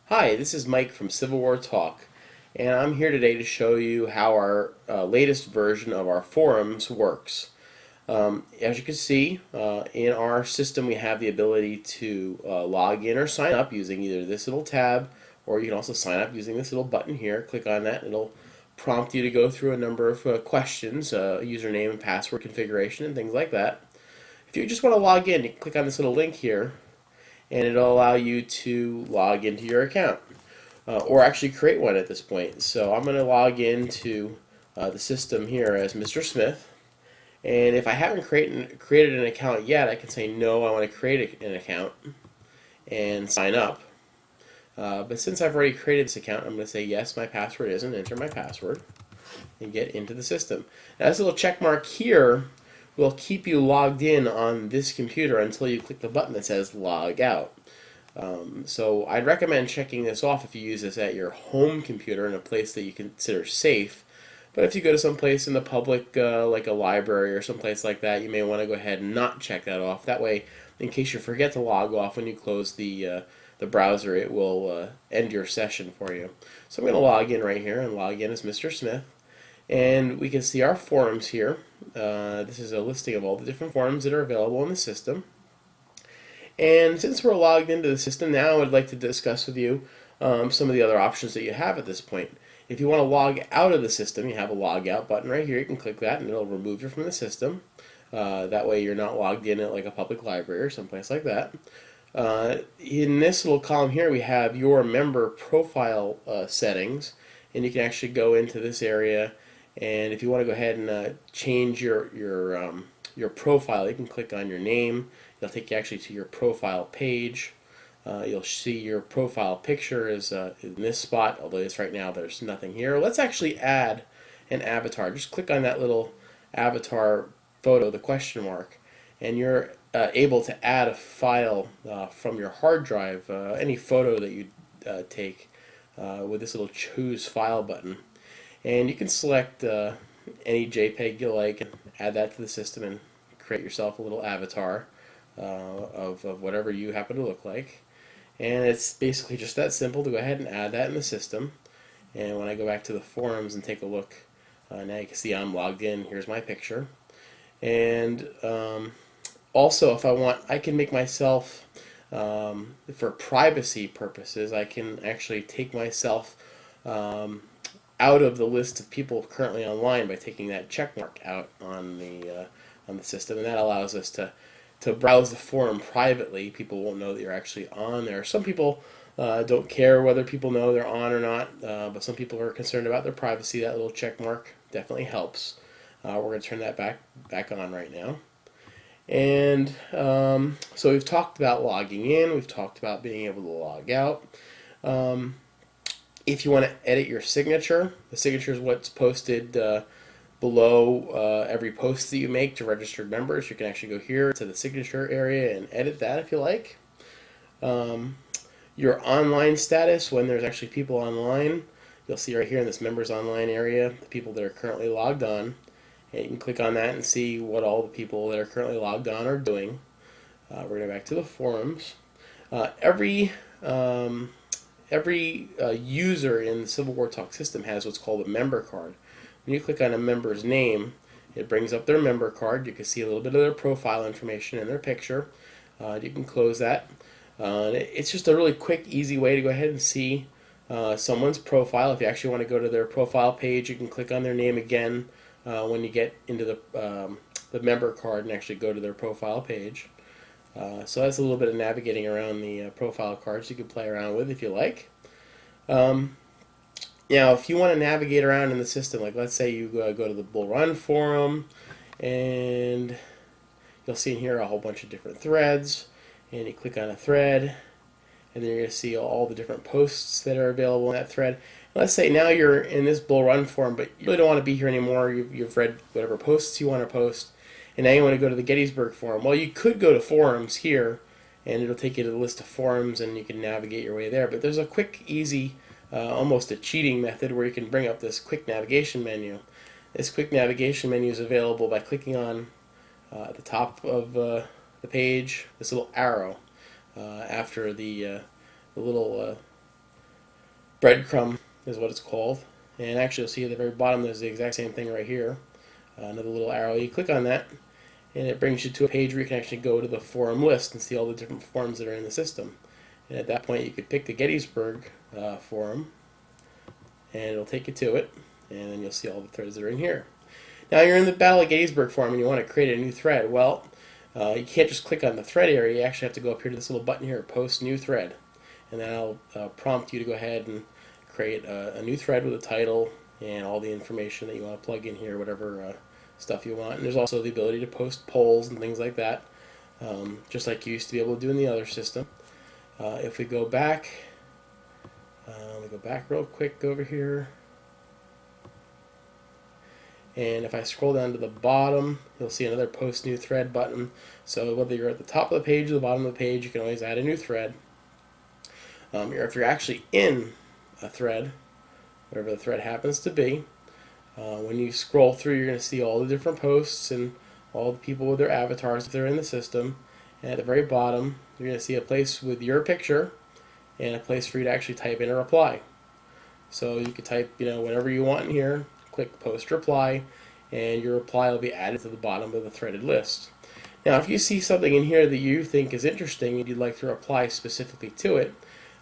Hi, this is Mike from CivilWarTalk, and I'm here today to show you how our latest version of our forums works. As you can see, in our system we have the ability to log in or sign up using either this little tab, or you can also sign up using this little button here. Click on that and it'll prompt you to go through a number of questions, username and password configuration and things like that. If you just want to log in, you can click on this little link here and it'll allow you to log into your account or actually create one at this point. So I'm going to log into the system here as Mr. Smith, and if I haven't created an account yet, I can say no, I want to create an account and sign up. But since I've already created this account, I'm going to say yes, my password is, and enter my password and get into the system. Now this little check mark here will keep you logged in on this computer until you click the button that says log out. So I'd recommend checking this off if you use this at your home computer in a place that you consider safe. But if you go to some place in the public, like a library or someplace like that, you may want to go ahead and not check that off. That way, in case you forget to log off when you close the browser, it will end your session for you. So I'm going to log in right here and log in as Mr. Smith. And we can see our forums here. This is a listing of all the different forums that are available in the system. And since we're logged into the system now, I would like to discuss with you some of the other options that you have at this point. If you want to log out of the system, you have a log out button right here. You can click that and it'll remove you from the system. That way you're not logged in at like a public library or someplace like that. In this little column here, we have your member profile settings, and you can actually go into this area. And if you want to go ahead and change your profile, you can click on your name. It'll take you actually to your profile page. You'll see your profile picture is in this spot, although it's right now there's nothing here. Let's actually add an avatar. Just click on that little avatar photo, the question mark, and you're able to add a file from your hard drive, any photo that you take with this little choose file button. And you can select any JPEG you like and add that to the system and create yourself a little avatar of whatever you happen to look like. And it's basically just that simple to go ahead and add that in the system. And when I go back to the forums and take a look, now you can see I'm logged in. Here's my picture. And also, if I want, I can make myself, for privacy purposes, I can actually take myself out of the list of people currently online by taking that check mark out on the system, and that allows us to browse the forum privately. People won't know that you're actually on there. Some people don't care whether people know they're on or not, but some people are concerned about their privacy. That little check mark definitely helps. We're going to turn that back on right now. And so we've talked about logging in. We've talked about being able to log out. If you want to edit your signature, the signature is what's posted below every post that you make to registered members. You can actually go here to the signature area and edit that if you like. Your online status, when there's actually people online, you'll see right here in this members online area, the people that are currently logged on. And you can click on that and see what all the people that are currently logged on are doing. We're going to go back to the forums. Every user in the CivilWarTalk system has what's called a member card. When you click on a member's name, it brings up their member card. You can see a little bit of their profile information and their picture. You can close that. It's just a really quick, easy way to go ahead and see someone's profile. If you actually want to go to their profile page, you can click on their name again when you get into the member card and actually go to their profile page. So that's a little bit of navigating around the profile cards you can play around with if you like. Now, if you want to navigate around in the system, like let's say you go to the Bull Run forum, and you'll see in here a whole bunch of different threads, and you click on a thread, and then you're going to see all the different posts that are available in that thread. And let's say now you're in this Bull Run forum, but you really don't want to be here anymore. You've read whatever posts you want to post, and now you want to go to the Gettysburg Forum. Well, you could go to forums here, and it'll take you to the list of forums, and you can navigate your way there. But there's a quick, easy, almost a cheating method where you can bring up this quick navigation menu. This quick navigation menu is available by clicking on the top of the page, this little arrow after the little breadcrumb is what it's called. And actually, you'll see at the very bottom there's the exact same thing right here. Another little arrow. You click on that, and it brings you to a page where you can actually go to the forum list and see all the different forums that are in the system. And at that point, you could pick the Gettysburg forum, and it'll take you to it, and then you'll see all the threads that are in here. Now you're in the Battle of Gettysburg forum, and you want to create a new thread. Well, you can't just click on the thread area. You actually have to go up here to this little button here, Post New Thread, and then I'll prompt you to go ahead and create a new thread with a title and all the information that you want to plug in here, whatever stuff you want. And there's also the ability to post polls and things like that, just like you used to be able to do in the other system. If we go back, real quick over here, and if I scroll down to the bottom, you'll see another Post New Thread button. So whether you're at the top of the page or the bottom of the page, you can always add a new thread. If you're actually in a thread, whatever the thread happens to be, when you scroll through, you're going to see all the different posts and all the people with their avatars if they're in the system. And at the very bottom, you're going to see a place with your picture and a place for you to actually type in a reply. So you could type, whatever you want in here, click Post Reply, and your reply will be added to the bottom of the threaded list. Now, if you see something in here that you think is interesting and you'd like to reply specifically to it,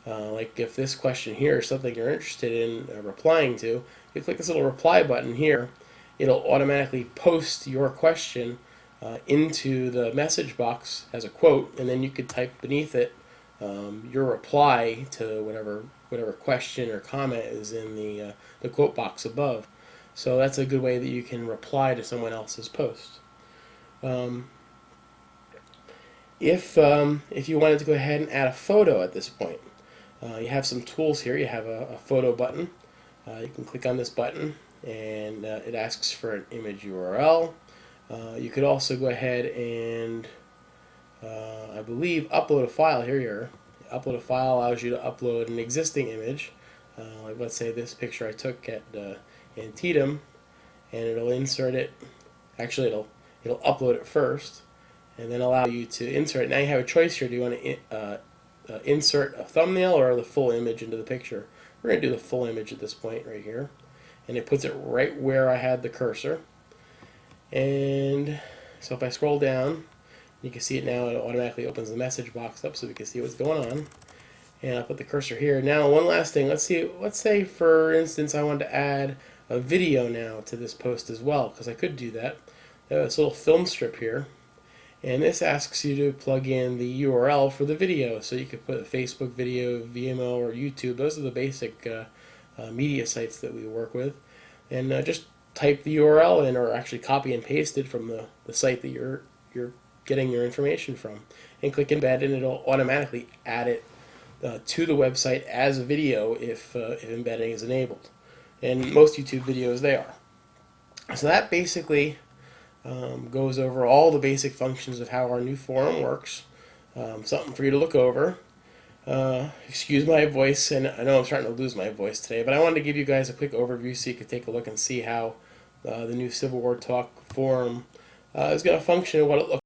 like if this question here is something you're interested in replying to, you click this little reply button here, it'll automatically post your question into the message box as a quote, and then you could type beneath it your reply to whatever question or comment is in the quote box above. So that's a good way that you can reply to someone else's post. If you wanted to go ahead and add a photo at this point, you have some tools here. You have a photo button. You can click on this button, and it asks for an image URL. You could also go ahead and, I believe, upload a file. Here you are. Upload a file allows you to upload an existing image. Like let's say this picture I took at Antietam, and it'll insert it. Actually, it'll upload it first, and then allow you to insert it. Now you have a choice here. Do you want to insert a thumbnail or the full image into the picture? We're going to do the full image at this point right here, and it puts it right where I had the cursor. And so if I scroll down, you can see it now. It automatically opens the message box up so we can see what's going on. And I'll put the cursor here. Now, one last thing. Let's say for instance I wanted to add a video now to this post as well, because I could do that. I have this little film strip here, and this asks you to plug in the URL for the video. So you could put a Facebook video, Vimeo, or YouTube. Those are the basic media sites that we work with. And just type the URL in, or actually copy and paste it from the site that you're getting your information from, and click embed, and it'll automatically add it to the website as a video if embedding is enabled. And most YouTube videos they are. So that basically goes over all the basic functions of how our new forum works. Something for you to look over. Excuse my voice, and I know I'm starting to lose my voice today, but I wanted to give you guys a quick overview so you could take a look and see how the new CivilWarTalk forum is going to function and what it looks